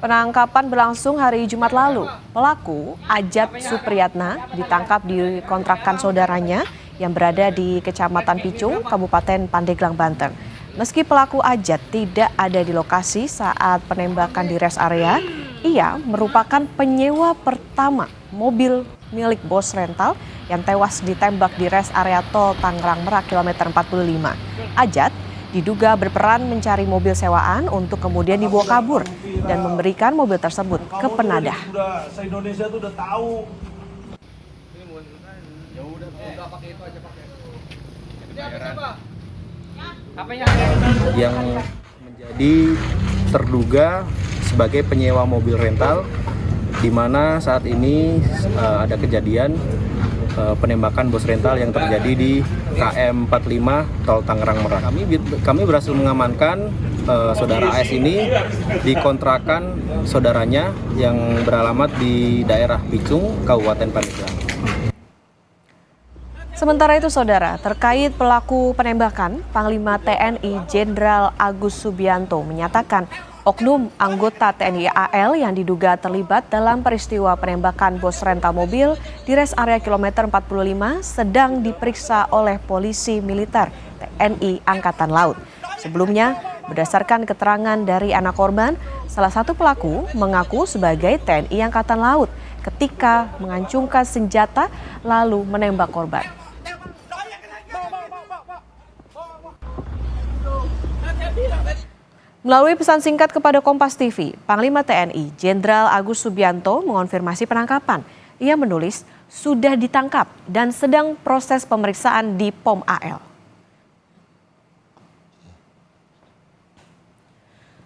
Penangkapan berlangsung hari Jumat lalu. Pelaku, Ajat Supriyatna, ditangkap di kontrakan saudaranya yang berada di Kecamatan Picung, Kabupaten Pandeglang, Banten. Meski pelaku Ajat tidak ada di lokasi saat penembakan di rest area, ia merupakan penyewa pertama mobil milik bos rental yang tewas ditembak di rest area tol Tangerang Merak kilometer 45. Ajat diduga berperan mencari mobil sewaan untuk kemudian dibawa kabur dan memberikan mobil tersebut ke penadah. Se-Indonesia tuh udah tahu. Yang menjadi terduga sebagai penyewa mobil rental, di mana saat ini ada kejadian penembakan bos rental yang terjadi di KM 45 Tol Tangerang Merak. Kami berhasil mengamankan saudara AS ini di kontrakan saudaranya yang beralamat di daerah Picung, Kabupaten Pandeglang. Sementara itu, saudara, terkait pelaku penembakan, Panglima TNI Jenderal Agus Subianto menyatakan oknum anggota TNI AL yang diduga terlibat dalam peristiwa penembakan bos rental mobil di rest area kilometer 45 sedang diperiksa oleh polisi militer TNI Angkatan Laut. Sebelumnya, berdasarkan keterangan dari anak korban, salah satu pelaku mengaku sebagai TNI Angkatan Laut ketika mengancungkan senjata lalu menembak korban. Melalui pesan singkat kepada Kompas TV, Panglima TNI Jenderal Agus Subianto mengonfirmasi penangkapan. Ia menulis sudah ditangkap dan sedang proses pemeriksaan di POM AL.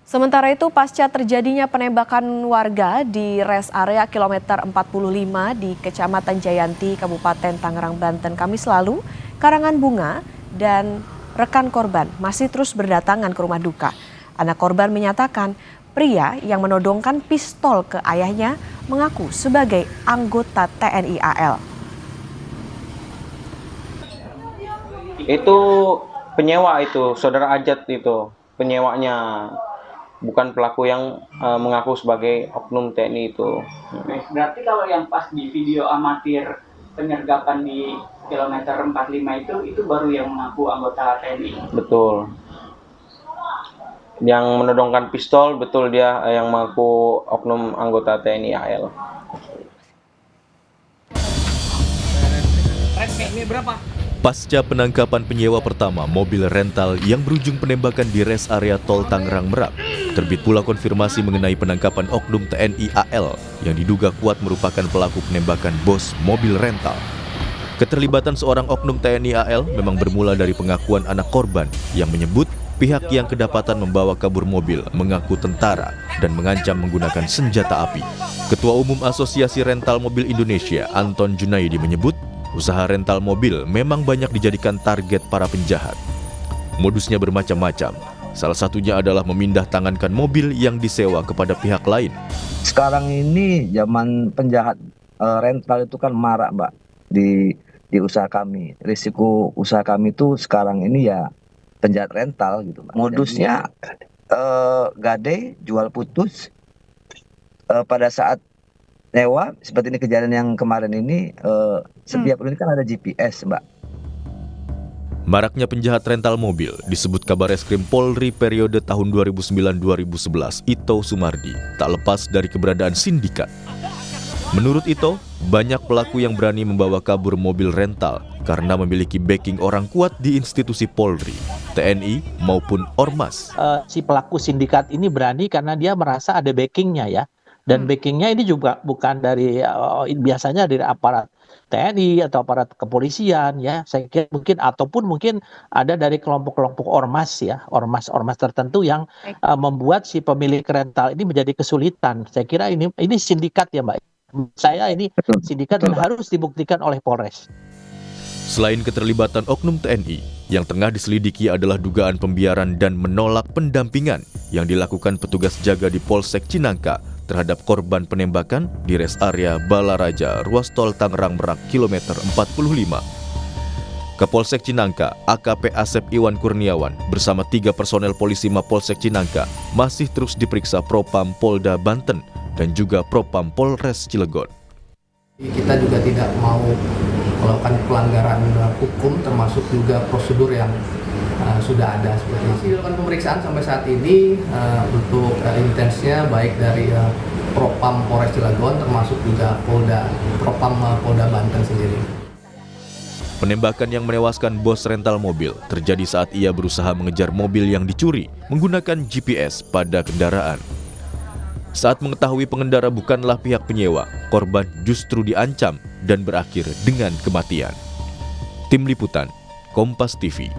Sementara itu, pasca terjadinya penembakan warga di rest area kilometer 45 di Kecamatan Jayanti, Kabupaten Tangerang, Banten, Kamis lalu, karangan bunga dan rekan korban masih terus berdatangan ke rumah duka. Anak korban menyatakan pria yang menodongkan pistol ke ayahnya mengaku sebagai anggota TNI AL. Itu penyewa itu, saudara Ajat itu, penyewanya. Bukan pelaku yang mengaku sebagai oknum TNI itu. Berarti kalau yang pas di video amatir penyergapan di kilometer 45 itu baru yang mengaku anggota TNI? Betul. Yang menodongkan pistol, betul dia yang mengaku oknum anggota TNI AL. Pasca penangkapan penyewa pertama mobil rental yang berujung penembakan di rest area tol Tangerang Merak, terbit pula konfirmasi mengenai penangkapan oknum TNI AL yang diduga kuat merupakan pelaku penembakan bos mobil rental. Keterlibatan seorang oknum TNI AL memang bermula dari pengakuan anak korban yang menyebut pihak yang kedapatan membawa kabur mobil mengaku tentara dan mengancam menggunakan senjata api. Ketua Umum Asosiasi Rental Mobil Indonesia, Anton Junaidi menyebut, usaha rental mobil memang banyak dijadikan target para penjahat. Modusnya bermacam-macam. Salah satunya adalah memindah tangankan mobil yang disewa kepada pihak lain. Sekarang ini zaman penjahat rental itu kan marak, Mbak, di usaha kami. Risiko usaha kami itu sekarang ini ya penjahat rental gitu, Mbak. Modusnya gade, jual putus. Pada saat nyewa seperti ini kejadian yang kemarin ini, setiap unit kan ada GPS, Mbak. Maraknya penjahat rental mobil disebut Kabareskrim Polri periode tahun 2009-2011 Ito Sumardi tak lepas dari keberadaan sindikat. Menurut Ito, banyak pelaku yang berani membawa kabur mobil rental karena memiliki backing orang kuat di institusi Polri, TNI maupun Ormas. Si pelaku sindikat ini berani karena dia merasa ada backingnya ya. Dan backingnya ini juga bukan dari biasanya dari aparat TNI atau aparat kepolisian ya. Saya kira mungkin ada dari kelompok-kelompok ormas ya, ormas tertentu yang membuat si pemilik rental ini menjadi kesulitan. Saya kira ini sindikat ya, Mbak. Saya ini sindikat dan harus dibuktikan oleh Polres. Selain keterlibatan oknum TNI, yang tengah diselidiki adalah dugaan pembiaran dan menolak pendampingan yang dilakukan petugas jaga di Polsek Cinangka terhadap korban penembakan di rest area Balaraja, ruas tol Tangerang Merak, kilometer 45. Kapolsek Cinangka, AKP Asep Iwan Kurniawan bersama 3 personel polisi Mapolsek Cinangka masih terus diperiksa Propam Polda Banten dan juga Propam Polres Cilegon. Kita juga tidak mau melakukan pelanggaran hukum, termasuk juga prosedur yang sudah ada seperti itu. Dilakukan pemeriksaan sampai saat ini untuk intensnya baik dari Propam Polres Cilegon termasuk juga Propam Polda Banten sendiri. Penembakan yang menewaskan bos rental mobil terjadi saat ia berusaha mengejar mobil yang dicuri menggunakan GPS pada kendaraan. Saat mengetahui pengendara bukanlah pihak penyewa, korban justru diancam dan berakhir dengan kematian. Tim Liputan, Kompas TV.